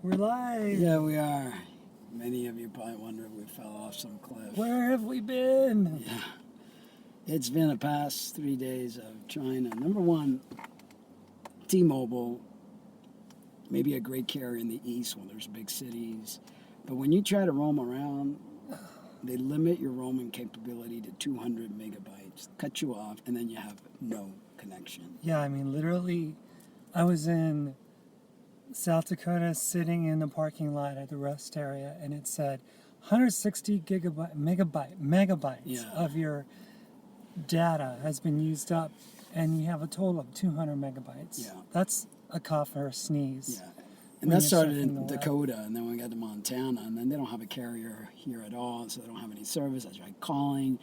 We're live. Yeah, we are. Many of you probably wonder if we fell off some cliff. Where have we been? Yeah. It's been the past 3 days of China. Number one, T-Mobile, maybe a great carrier in the east when there's big cities. But when you try to roam around, they limit your roaming capability to 200 megabytes, cut you off, and then you have no connection. Yeah, I mean, literally, I was in South Dakota sitting in the parking lot at the rest area, and it said 160 megabytes Yeah. of your data has been used up, and you have a total of 200 megabytes. Yeah. That's a cough or a sneeze. Yeah. when And that you're started surfing the in web. Dakota, and then we got to Montana, and then they don't have a carrier here at all, so they don't have any service. I tried calling.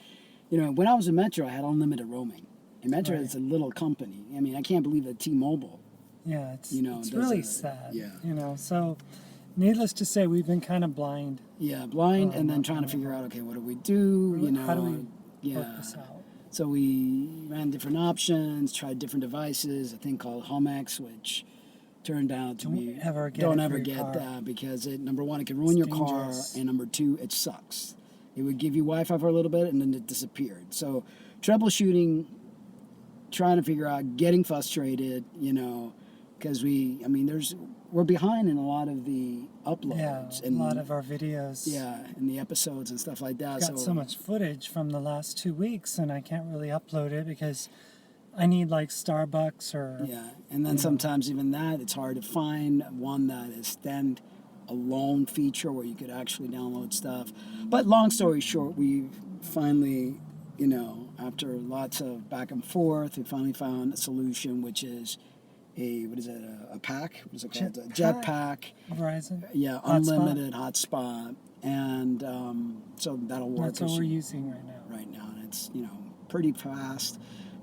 You know, when I was in Metro, I had unlimited roaming. And Metro Right. is a little company. I mean, I can't believe that T-Mobile, Yeah, it's you know, it's does really a- sad. yeah. You know, so needless to say, we've been kind of blind. blind, and then not trying to blind. figure out, okay, what do we do? You know, How do we work yeah. this out? So we ran different options, tried different devices, a thing called Homex, which turned out to Don't be ever get don't it for ever your get car. that because number one, it can ruin It's your car, dangerous. and number two, it sucks. It would give you Wi-Fi for a little bit, and then it disappeared. So troubleshooting, trying to figure out, getting frustrated, you know, because we're behind in a lot of the uploads Yeah, and a lot of our videos. and the episodes and stuff like that. I've got so much footage from the last 2 weeks, and I can't really upload it because I need like Starbucks or Yeah, and then sometimes even that, it's hard to find one that is stand-alone feature where you could actually download stuff. But long story short, we finally, you know, after lots of back and forth, we finally found a solution, which is a pack? What is it called? A jetpack. Verizon. Yeah, Hotspot. unlimited hotspot. And so that'll work. That's what we're using right now. Right now, and it's, you know, pretty fast.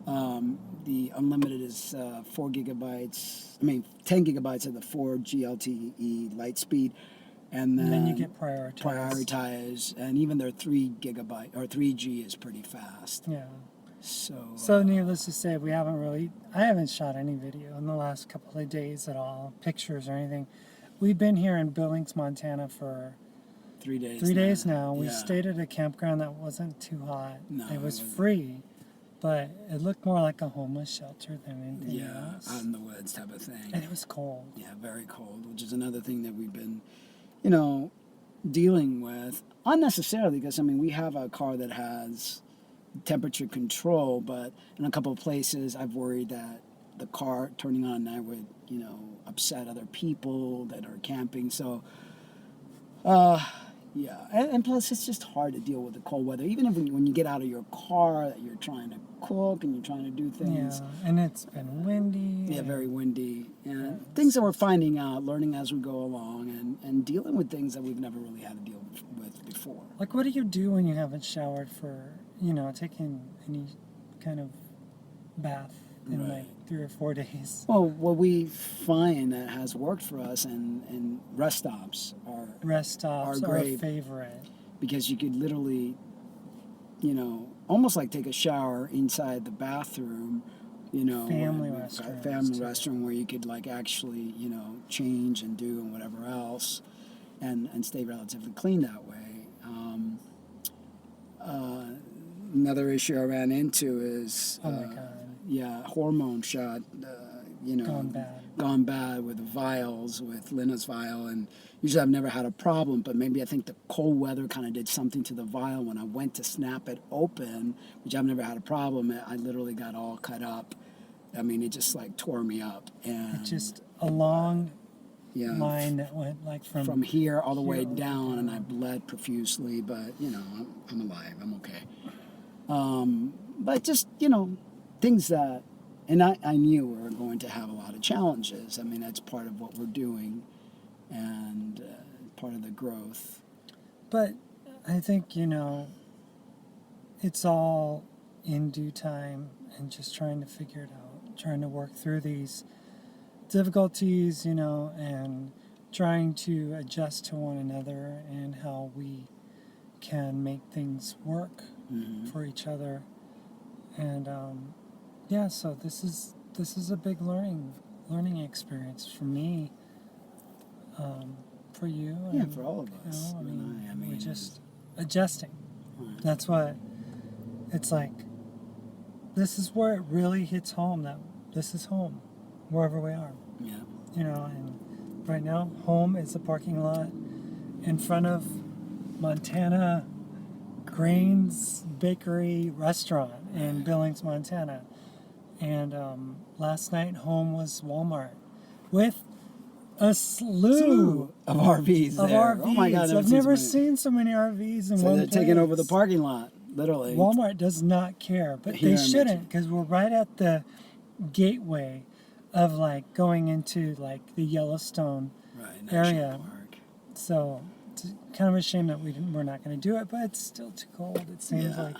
The unlimited is 4 gigabytes. 10 gigabytes of the 4 GLTE light speed, and And then you get prioritized. Prioritize, and even their 3 gigabyte or 3G is pretty fast. Yeah. So Needless to say, I haven't shot any video in the last couple of days at all, pictures or anything. We've been here in Billings, Montana for 3 days. 3 days now. We Yeah. stayed at a campground that wasn't too hot. No, it it was wasn't. free, but it looked more like a homeless shelter than anything Yeah, else. out in the woods type of thing. And it was cold. Yeah, very cold, which is another thing that we've been, you know, dealing with unnecessarily, because I mean we have a car that has temperature control, but in a couple of places I've worried that the car turning on at night would, you know, upset other people that are camping. So yeah, and plus it's just hard to deal with the cold weather, even if when you get out of your car that you're trying to cook and you're trying to do things. Yeah, and it's been windy. Yeah, and- very windy, and Yeah. things that we're finding out, learning as we go along, and dealing with things that we've never really had to deal with before. Like, what do you do when you haven't showered for, taking any kind of bath in Right. like 3 or 4 days? Well, what we find that has worked for us, and rest stops are, Rest stops Are are a great. favorite. because you could literally, you know, almost like take a shower inside the bathroom, you know, Family and restrooms, family too. restroom where you could like actually, you know, change and do and whatever else, and stay relatively clean that way. Another issue I ran into is Oh my God. hormone shot, you know, Gone bad. with vials, with Linna's vial, and usually I've never had a problem, but maybe I think the cold weather kind of did something to the vial. When I went to snap it open, which I've never had a problem, I literally got all cut up. I mean, it just like tore me up, and It's just a long yeah, line that went like from here all the way here all the way down, and I down. bled profusely, but you know, I'm alive, I'm okay. But just, you know, things that, and I knew we were going to have a lot of challenges. I mean, that's part of what we're doing, and part of the growth. But I think, it's all in due time and just trying to figure it out, trying to work through these difficulties, and trying to adjust to one another and how we can make things work for each other. And so this is a big learning experience for me. for you. Yeah, And, for all of us. I You and mean, I mean, we're just adjusting. right. That's what it's like. This is where it really hits home that this is home, wherever we are. Yeah. And right now, home is a parking lot in front of Montana Grains Bakery Restaurant in Billings, Montana. And last night, home was Walmart with a slew of RVs of there. RVs. Oh my God, I've never so seen so many RVs in So one they're place. taking over the parking lot, literally. Walmart does not care, but Here they in shouldn't, because we're right at the gateway of like going into like the Yellowstone Right, area. National Park. So it's kind of a shame that we're not going to do it, but it's still too cold. It seems Yeah. like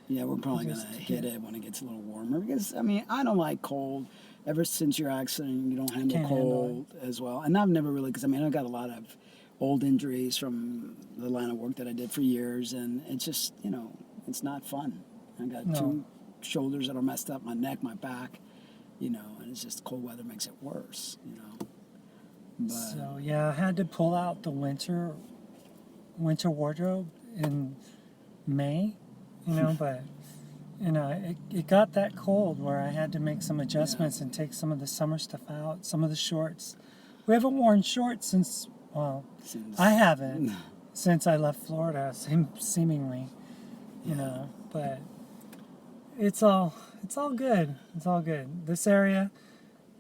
Yeah, we're probably going just to hit get- it when it gets a little warmer because, I mean, I don't like cold. Ever since your accident, you don't handle Can't handle cold as well. And I've never really, because I mean, I've got a lot of old injuries from the line of work that I did for years, and it's just, it's not fun. I got No. 2 shoulders that are messed up, my neck, my back, and it's just cold weather makes it worse. But So yeah, I had to pull out the winter wardrobe in May, but it got that cold where I had to make some adjustments and take some of the summer stuff out, some of the shorts. We haven't worn shorts since, well, since, I haven't since I left Florida, seemingly, but it's all good. It's all good. This area,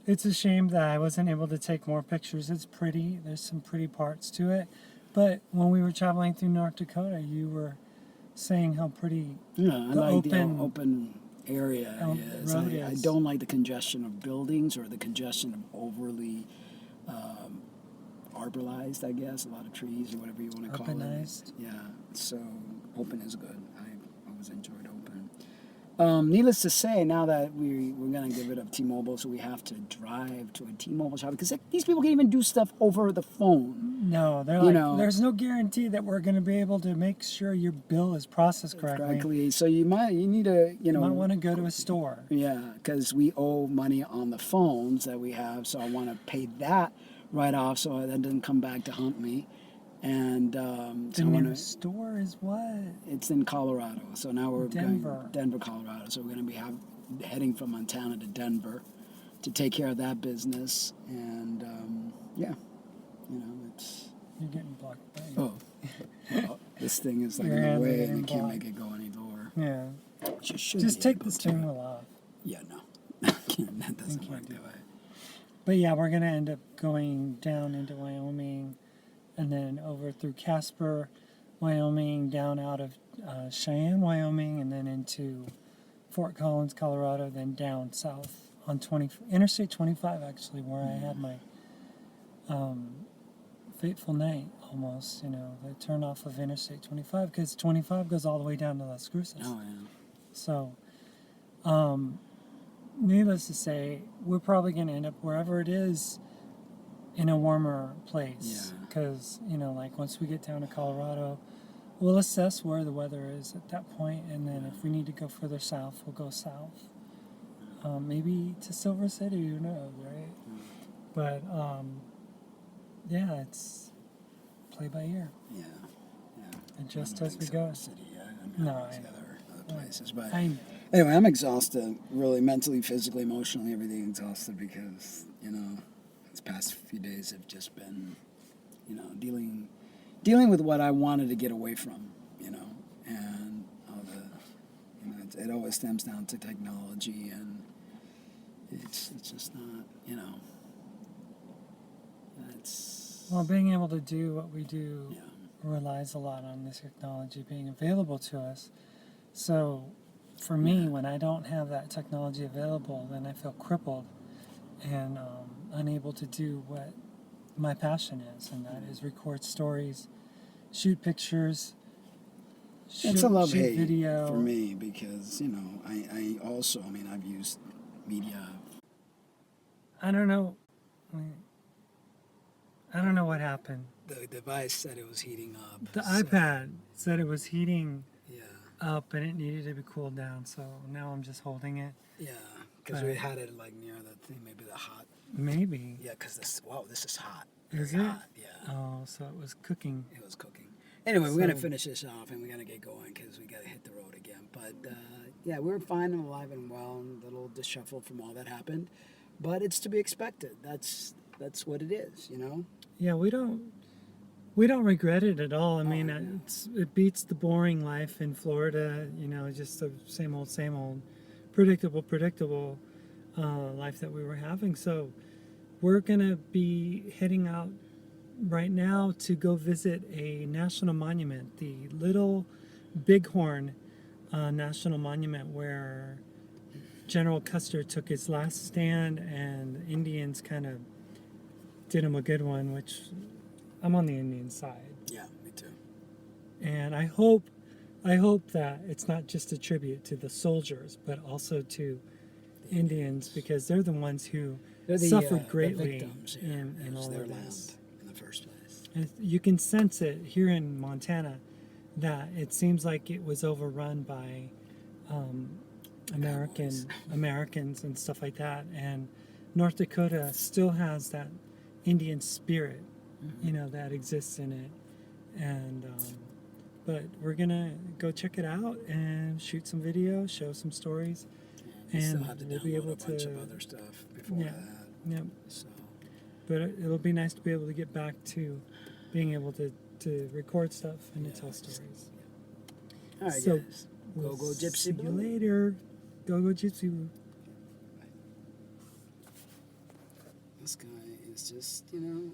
it's a shame that I wasn't able to take more pictures. It's pretty. There's some pretty parts to it. But when we were traveling through North Dakota, you were saying how pretty Yeah, I the like the open open area is. road I is. don't like the congestion of buildings or the congestion of overly arborized, I guess, a lot of trees or whatever you want to call it. Urbanized. Yeah, so open is good. I always enjoyed open. Needless to say, now that we're going to get rid of T-Mobile, so we have to drive to a T-Mobile shop because these people can even do stuff over the phone. No, they're there's no guarantee that we're going to be able to make sure your bill is processed correctly. So you need to, You might want to go to a store. Yeah, because we owe money on the phones that we have, so I want to pay that right off so that doesn't come back to haunt me. And The nearest store is what? It's in Colorado, so now we're Denver. going Denver, Colorado. So we're going to be heading from Montana to Denver to take care of that business. And it's You're getting blocked by well, this thing is like Your in the hands are way, getting and you can't blocked. make it go any lower. Yeah. Just Take the steering wheel off. Yeah, no, that doesn't You work can't do that way. But yeah, we're going to end up going down into Wyoming and then over through Casper, Wyoming, down out of Cheyenne, Wyoming, and then into Fort Collins, Colorado, then down south on Interstate 25, actually, where I had my fateful night almost, the turn off of Interstate 25, because 25 goes all the way down to Las Cruces. Oh, yeah. So, needless to say, we're probably going to end up wherever it is in a warmer place. Yeah. Because, like once we get down to Colorado, we'll assess where the weather is at that point, and then if we need to go further south, we'll go south. Maybe to Silver City, who knows, right? But, yeah, it's play by ear. Yeah. Adjust as we go. City, yeah. No, I I know. know. Other places, but I anyway, I'm exhausted, really, mentally, physically, emotionally, everything exhausted because these past few days have just been, dealing with what I wanted to get away from, and all the, it always stems down to technology, and it's just not, it's Well, being able to do what we do yeah. relies a lot on this technology being available to us. So, for me, when I don't have that technology available, then I feel crippled and unable to do what my passion is, and that is record stories, shoot pictures, It's a love shoot hate video. for me because I also I've used media. I don't know what happened. The device said it was heating up. The so, iPad said it was heating Yeah, up and it needed to be cooled down, so now I'm just holding it. yeah, because we had it like near the thing, maybe the hot. Maybe. Yeah, because this is hot. Is Very it? hot. Yeah, Oh, so it was cooking. It was cooking. Anyway, we're gonna So- finish this off, and we're gonna get going because we gotta hit the road again. But yeah, we're fine and alive and well, and a little disshuffled from all that happened, but it's to be expected. That's what it is, you know. Yeah, we don't regret it at all. I mean, no. it beats the boring life in Florida. You know, just the same old, predictable life that we were having. So we're gonna be heading out right now to go visit a national monument, the Little Bighorn National Monument, where General Custer took his last stand, and the Indians kind of did him a good one, which I'm on the Indian side. Yeah, me too. And I hope that it's not just a tribute to the soldiers, but also to Indians, because they're the ones who They're the, suffered the greatly victims, yeah. in It was all their of land this. in the first place. And you can sense it here in Montana, that it seems like it was overrun by Americans and stuff like that. And North Dakota still has that Indian spirit, you know, that exists in it. And but we're gonna go check it out and shoot some videos, show some stories, We still and have to we'll be download able a bunch to. of other stuff before Yeah. that. Yeah, So but it'll be nice to be able to get back to being able to record stuff and to tell stories. all right, So, guys. We'll Go Gypsy see you Blue. later. Go Gypsy Blue. This guy is just, you know.